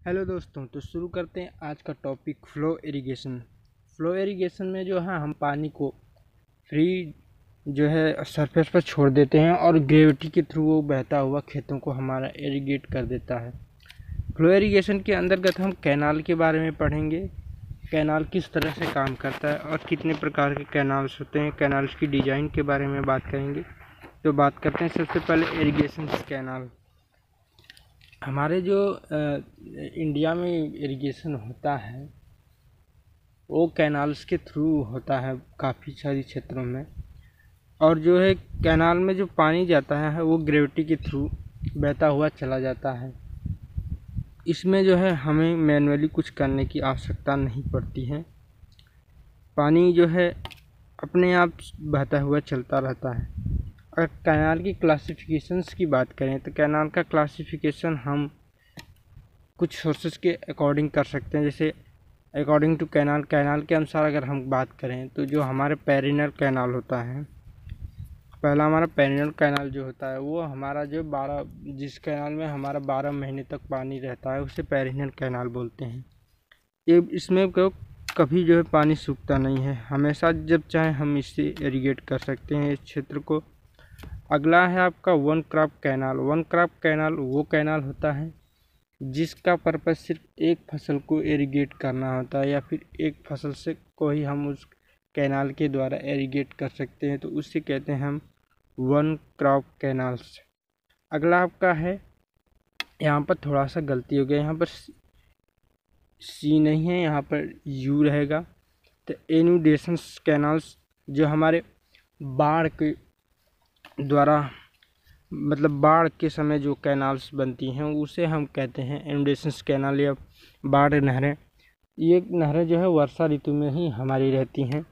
Hello दोस्तों, तो शुरू करते हैं आज का topic flow irrigation. Flow irrigation में जो है हम पानी को फ्री जो है सरफेस पर छोड़ देते हैं और ग्रेविटी के थ्रू वो बहता हुआ खेतों को हमारा इरिगेट कर देता है। फ्लो इरिगेशन के अंतर्गत हम कैनाल के बारे में पढ़ेंगे। कैनाल किस तरह से काम करता है और कितने प्रकार के कैनाल्स होते हैं, कैनाल्स की डिज़ाइन के बारे में बात करेंगे। तो बात करते हैं सबसे पहले इरिगेशन कैनाल। हमारे जो इंडिया में इरिगेशन होता है वो कैनाल्स के थ्रू होता है काफ़ी सारी क्षेत्रों में। और जो है कैनाल में जो पानी जाता है वो ग्रेविटी के थ्रू बहता हुआ चला जाता है। इसमें जो है हमें मैनुअली कुछ करने की आवश्यकता नहीं पड़ती है। पानी जो है अपने आप बहता हुआ चलता रहता है। अगर कैनाल की क्लासिफिकेशंस की बात करें तो कैनाल का क्लासिफिकेशन हम कुछ सोर्सेज के अकॉर्डिंग कर सकते हैं। जैसे अकॉर्डिंग टू कैनाल के अनुसार अगर हम बात करें तो जो हमारे पेरिनल कैनाल होता है, पहला हमारा पेरिनल कैनाल जो होता है वो हमारा जो जिस कैनाल में हमारा 12 महीने तक पानी रहता है उसे पेरिनल कैनाल बोलते हैं। ये इसमें कभी जो है पानी सूखता नहीं है, हमेशा जब चाहे हम इससे इरिगेट कर सकते हैं इस क्षेत्र को। अगला है आपका one crop canal. One crop canal वो कैनाल होता है जिसका पर्पस सिर्फ एक फसल को इरिगेट करना होता है, या फिर एक फसल से को ही हम उस कैनाल के द्वारा इरिगेट कर सकते हैं, तो उससे कहते हैं हम वन क्रॉप कैनाल्स। अगला आपका है, यहाँ पर थोड़ा सा गलती हो गया, यहाँ पर सी नहीं है, यहाँ पर यू रहेगा। तो इनुडेशन कैनाल्स जो हमारे बाढ़ के द्वारा मतलब बाढ़ के समय जो कैनाल्स बनती हैं उसे हम कहते हैं इनुडेशन कैनाल या बाढ़ नहरें। ये नहरें जो है वर्षा ऋतु में ही हमारी रहती हैं,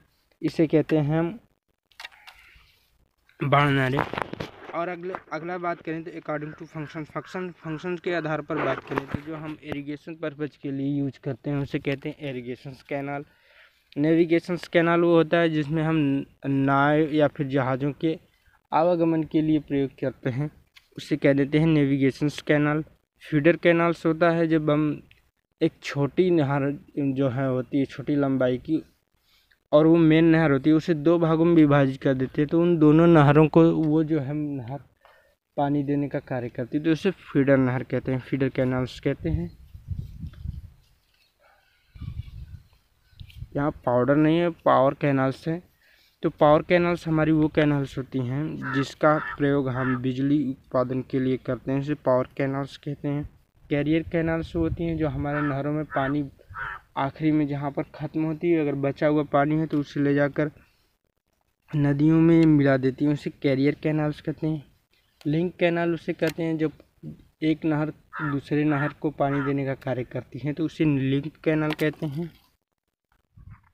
इसे कहते हैं हम बाढ़ नहरें। और अगला बात करें तो अकॉर्डिंग टू फंक्शन के आधार पर बात करें तो जो हम इरिगेशन पर्पज के लिए यूज करते हैं उसे कहते हैं इरिगेशन कैनाल। नेविगेशन कैनाल वो होता है जिसमें हम नाव या फिर जहाज़ों के आवागमन के लिए प्रयोग करते हैं, उसे कह देते हैं नेविगेशन कैनाल। फीडर कैनाल्स होता है जब हम एक छोटी नहर जो है होती है छोटी लंबाई की और वो मेन नहर होती है उसे दो भागों में विभाजित कर देते हैं, तो उन दोनों नहरों को वो जो है नहर पानी देने का कार्य करती है, तो उसे फीडर नहर कहते हैं, फीडर कैनाल्स कहते हैं। यहाँ पाउडर नहीं है, पावर कैनाल्स है। तो पावर कैनाल्स हमारी वो कैनाल्स होती हैं जिसका प्रयोग हम बिजली उत्पादन के लिए करते हैं, इसे पावर कैनाल्स कहते हैं। कैरियर कैनाल्स होती हैं जो हमारे नहरों में पानी आखिरी में जहाँ पर ख़त्म होती है, अगर बचा हुआ पानी है तो उसे ले जाकर नदियों में मिला देती हैं, उसे कैरियर कैनाल्स कहते हैं। लिंक कैनाल उसे कहते हैं जब एक नहर दूसरे नहर को पानी देने का कार्य करती है, तो उसे लिंक कैनाल कहते हैं।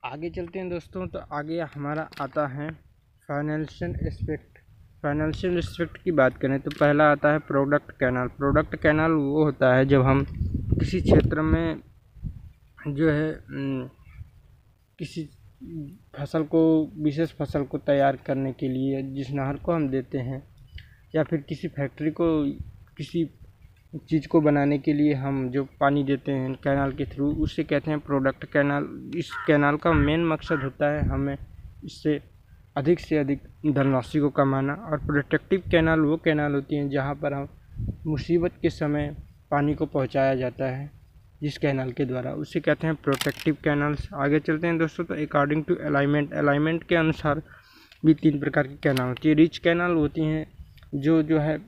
आगे चलते हैं दोस्तों, तो आगे हमारा आता है फाइनेंशियल एस्पेक्ट। फाइनेंशियल एस्पेक्ट की बात करें तो पहला आता है प्रोडक्ट कैनाल। प्रोडक्ट कैनाल वो होता है जब हम किसी क्षेत्र में जो है किसी फसल को विशेष फसल को तैयार करने के लिए जिस नहर को हम देते हैं, या फिर किसी फैक्ट्री को किसी चीज़ को बनाने के लिए हम जो पानी देते हैं कैनाल के थ्रू, उससे कहते हैं प्रोडक्ट कैनाल। इस कैनाल का मेन मकसद होता है हमें इससे अधिक से अधिक धनराशि को कमाना। और प्रोटेक्टिव कैनाल वो कैनाल होती हैं जहाँ पर हम मुसीबत के समय पानी को पहुँचाया जाता है जिस कैनाल के द्वारा, उसे कहते हैं प्रोटेक्टिव कैनाल्स। आगे चलते हैं दोस्तों, तो अकॉर्डिंग टू अलाइनमेंट के अनुसार भी 3 प्रकार की कैनाल होती है। रिच कैनाल होती हैं जो है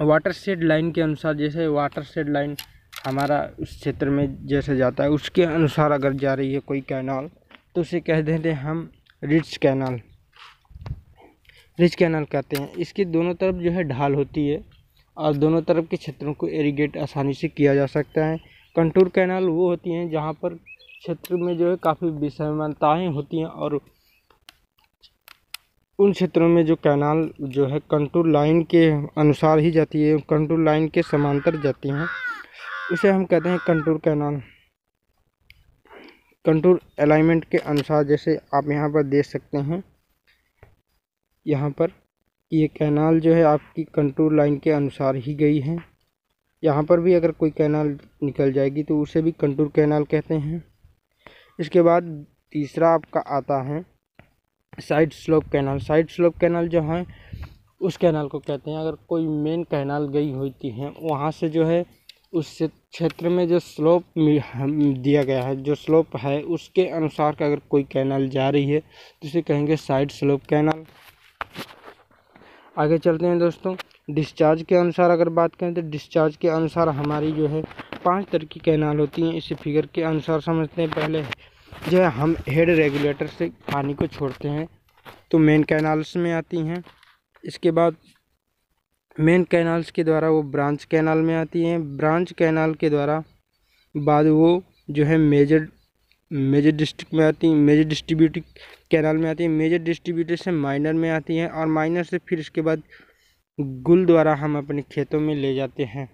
वाटर शेड लाइन के अनुसार, जैसे वाटर शेड लाइन हमारा उस क्षेत्र में जैसे जाता है उसके अनुसार अगर जा रही है कोई कैनाल तो उसे कह देते हैं हम रिच कैनाल। रिच कैनाल कहते हैं। इसकी दोनों तरफ जो है ढाल होती है और दोनों तरफ के क्षेत्रों को इरिगेट आसानी से किया जा सकता है। कंटूर कैनाल वो होती हैं जहाँ पर क्षेत्र में जो है काफ़ी विषमताएँ होती हैं और उन क्षेत्रों में जो कैनाल जो है कंटूर लाइन के अनुसार ही जाती है, कंटूर लाइन के समांतर जाती हैं, उसे हम कहते हैं कंटूर कैनाल। कंटूर अलाइनमेंट के अनुसार जैसे आप यहाँ पर देख सकते हैं, यहाँ पर ये कैनाल जो है आपकी कंटूर लाइन के अनुसार ही गई है। यहाँ पर भी अगर कोई कैनाल निकल जाएगी तो उसे भी कंटूर कैनाल कहते हैं। इसके बाद तीसरा आपका आता है side slope canal. Side slope canal जो है उस कैनाल को कहते हैं अगर कोई मेन कैनाल गई होती है वहाँ से जो है उस क्षेत्र में जो स्लोप दिया गया है, जो स्लोप है उसके अनुसार का अगर कोई कैनाल जा रही है तो इसे कहेंगे साइड स्लोप कैनाल। आगे चलते हैं दोस्तों। डिस्चार्ज के अनुसार अगर बात करें तो डिस्चार्ज के अनुसार हमारी जो है 5 तरह की कैनाल होती हैं। इसे फिगर के अनुसार समझते हैं। पहले जो है हम हेड रेगुलेटर से पानी को छोड़ते हैं तो मेन कैनाल्स में आती हैं। इसके बाद मेन कैनाल्स के द्वारा वो ब्रांच कैनाल में आती हैं। ब्रांच कैनाल के द्वारा बाद वो जो है मेजर डिस्ट्रिक्ट में आती हैं, मेजर डिस्ट्रीब्यूटिव कैनाल में आती है। मेजर डिस्ट्रीब्यूटर से माइनर में आती हैं और माइनर से फिर इसके बाद गुल द्वारा हम अपने खेतों में ले जाते हैं।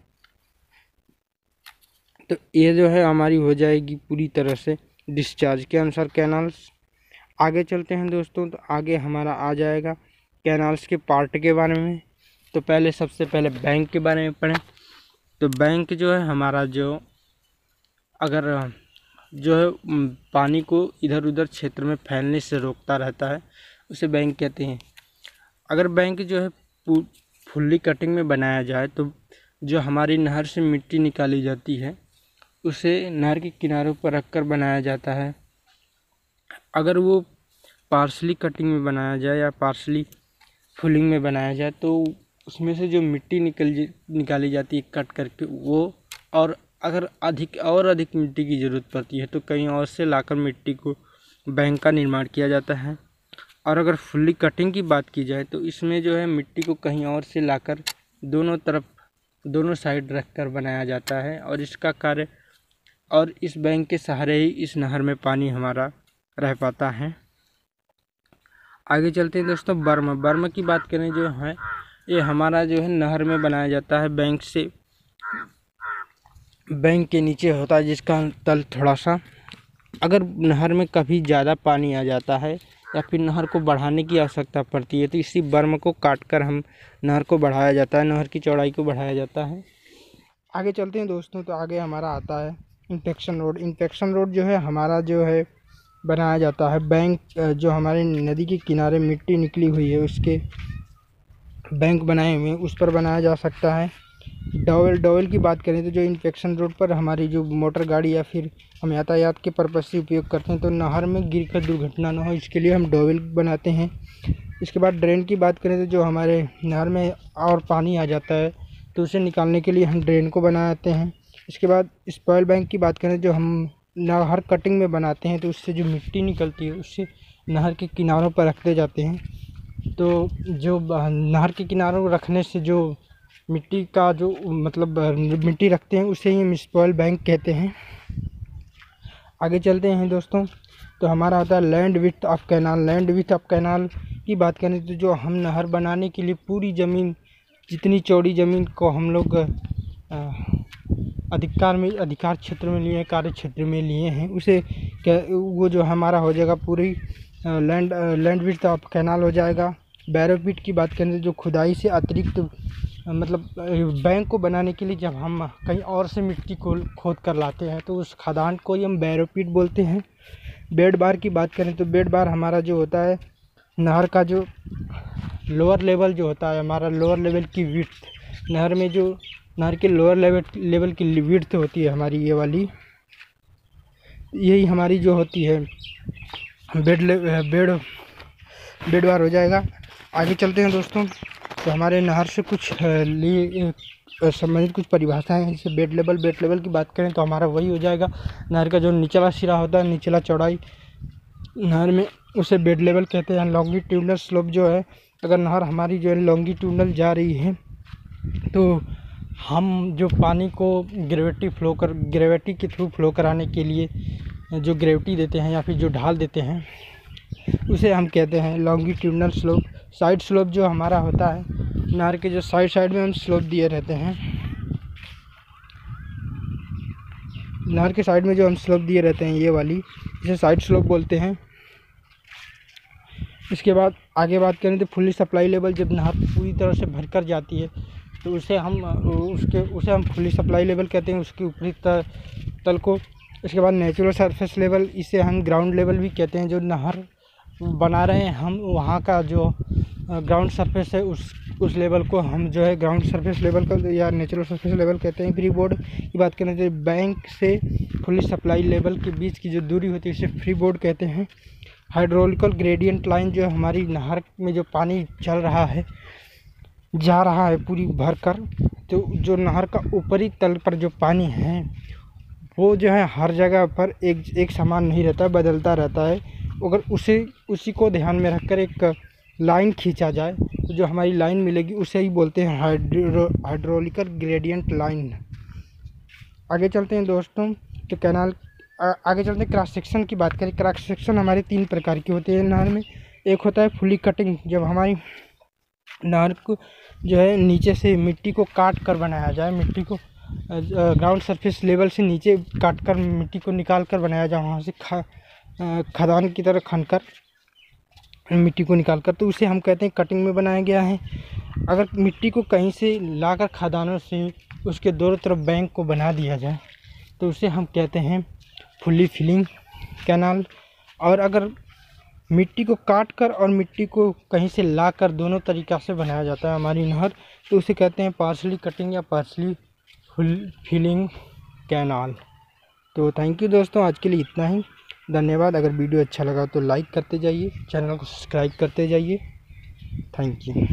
तो ये जो है हमारी हो जाएगी पूरी तरह से डिस्चार्ज के अनुसार कैनाल्स। आगे चलते हैं दोस्तों। तो आगे हमारा आ जाएगा कैनाल्स के पार्ट के बारे में। तो पहले सबसे पहले बैंक के बारे में पढ़ें। तो बैंक जो है हमारा जो अगर जो है पानी को इधर उधर क्षेत्र में फैलने से रोकता रहता है उसे बैंक कहते हैं। अगर बैंक जो है फुल्ली कटिंग में बनाया जाए तो जो हमारी नहर से मिट्टी निकाली जाती है उसे नहर के किनारों पर रखकर बनाया जाता है। अगर वो पार्शली कटिंग में बनाया जाए या पार्शली फुलिंग में बनाया जाए तो उसमें से जो मिट्टी निकाली जाती है कट करके वो, और अगर अधिक मिट्टी की ज़रूरत पड़ती है तो कहीं और से लाकर मिट्टी को बैंक का निर्माण किया जाता है। और अगर फुल्ली कटिंग की बात की जाए तो इसमें जो है मिट्टी को कहीं और से लाकर दोनों साइड रखकर बनाया जाता है और इसका कार्य और इस बैंक के सहारे ही इस नहर में पानी हमारा रह पाता है। आगे चलते हैं दोस्तों। बर्म की बात करें जो है ये हमारा जो है नहर में बनाया जाता है। बैंक के नीचे होता है जिसका तल थोड़ा सा, अगर नहर में कभी ज़्यादा पानी आ जाता है या फिर नहर को बढ़ाने की आवश्यकता पड़ती है तो इसी बर्म को काटकर हम नहर को बढ़ाया जाता है, नहर की चौड़ाई को बढ़ाया जाता है। आगे चलते हैं दोस्तों। तो आगे हमारा आता है इंपेक्शन रोड। इंपेक्शन रोड जो है हमारा जो है बनाया जाता है बैंक जो हमारे नदी के किनारे मिट्टी निकली हुई है उसके बैंक बनाए हुए उस पर बनाया जा सकता है। डॉवेल की बात करें तो जो इंपेक्शन रोड पर हमारी जो मोटर गाड़ी या फिर हम यातायात के पर्पज़ से उपयोग करते हैं तो नहर में गिरकर दुर्घटना न हो इसके लिए हम डॉवेल बनाते हैं। इसके बाद ड्रेन की बात करें तो जो हमारे नहर में और पानी आ जाता है तो उसे निकालने के लिए हम ड्रेन को बनाते हैं। इसके बाद स्पॉइल बैंक की बात करें जो हम नहर कटिंग में बनाते हैं तो उससे जो मिट्टी निकलती है उससे नहर के किनारों पर रखते जाते हैं। तो जो नहर के किनारों रखने से जो मिट्टी का जो मतलब मिट्टी रखते हैं उसे ही हम स्पॉइल बैंक कहते हैं। आगे चलते हैं दोस्तों। तो हमारा आता है land width of canal. Land width of canal की बात करें तो जो हम नहर बनाने के लिए पूरी ज़मीन, जितनी चौड़ी ज़मीन को हम लोग अधिकार क्षेत्र में लिए हैं, कार्य क्षेत्र में लिए हैं, उसे वो जो हमारा हो जाएगा पूरी लैंड विड्थ ऑफ कैनाल हो जाएगा। बैरो पिट की बात करें तो जो खुदाई से अतिरिक्त मतलब बैंक को बनाने के लिए जब हम कहीं और से मिट्टी को खोद कर लाते हैं तो उस खदान को ही हम बैरो पिट बोलते हैं। बेड बार की बात करें तो बेड बार हमारा जो होता है नहर का जो लोअर लेवल जो होता है, हमारा लोअर लेवल की विड्थ, नहर में जो नहर के लोअर लेवल की विड्थ होती है हमारी ये वाली, यही हमारी जो होती है बेड बार हो जाएगा। आगे चलते हैं दोस्तों। तो हमारे नहर से कुछ संबंधित कुछ परिभाषाएं हैं। जैसे बेड लेवल की बात करें तो हमारा वही हो जाएगा नहर का जो निचला सिरा होता है, निचला चौड़ाई नहर में, उसे बेड लेवल कहते हैं। लॉन्गिट्यूडनल स्लोप जो है, अगर नहर हमारी जो है लॉन्गिट्यूडनल जा रही है तो हम जो पानी को ग्रेविटी के थ्रू फ्लो कराने के लिए जो ग्रेविटी देते हैं या फिर जो ढाल देते हैं उसे हम कहते हैं लॉन्गिट्यूडनल स्लोप। साइड स्लोप जो हमारा होता है, नहर के जो साइड में हम स्लोप दिए रहते हैं, नहर के साइड में जो हम स्लोप दिए रहते हैं ये वाली, इसे साइड स्लोप बोलते हैं। इसके बाद आगे बात करें तो फुल्ली सप्लाई लेवल, जब नहर पूरी तरह से भरकर जाती है तो उसे हम फुली सप्लाई लेवल कहते हैं, उसके ऊपरी तल को। इसके बाद नेचुरल सरफेस लेवल, इसे हम ग्राउंड लेवल भी कहते हैं। जो नहर बना रहे हैं हम, वहाँ का जो ग्राउंड सरफेस है उस लेवल को हम जो है ग्राउंड सरफेस लेवल का या नेचुरल सरफेस लेवल कहते हैं। फ्री बोर्ड की बात करें तो बैंक से फुली सप्लाई लेवल के बीच की जो दूरी होती है उसे फ्री बोर्ड कहते हैं। हाइड्रोलिकल ग्रेडियंट लाइन, जो हमारी नहर में जो पानी चल रहा है, जा रहा है पूरी भर कर, तो जो नहर का ऊपरी तल पर जो पानी है वो जो है हर जगह पर एक समान नहीं रहता, बदलता रहता है। अगर उसी को ध्यान में रखकर एक लाइन खींचा जाए तो जो हमारी लाइन मिलेगी उसे ही बोलते हैं हाइड्रोलिकल ग्रेडियंट लाइन। आगे चलते हैं दोस्तों, तो आगे चलते हैं क्रॉस सेक्शन की बात करें। क्रॉस सेक्शन हमारे 3 प्रकार की होती है नहर में। एक होता है फुली कटिंग, जब हमारी नहर को जो है नीचे से मिट्टी को काट कर बनाया जाए, मिट्टी को ग्राउंड सरफेस लेवल से नीचे काट कर मिट्टी को निकाल कर बनाया जाए, वहाँ से खदान की तरह खनकर मिट्टी को निकाल कर, तो उसे हम कहते हैं कटिंग में बनाया गया है। अगर मिट्टी को कहीं से लाकर खदानों से उसके दोनों तरफ बैंक को बना दिया जाए तो उसे हम कहते हैं फुली फिलिंग कैनाल। और अगर मिट्टी को काट कर और मिट्टी को कहीं से लाकर दोनों तरीक़ा से बनाया जाता है हमारी नहर, तो उसे कहते हैं पार्शली कटिंग या पार्शली फिलिंग कैनाल। तो थैंक यू दोस्तों, आज के लिए इतना ही। धन्यवाद। अगर वीडियो अच्छा लगा तो लाइक करते जाइए, चैनल को सब्सक्राइब करते जाइए। Thank you.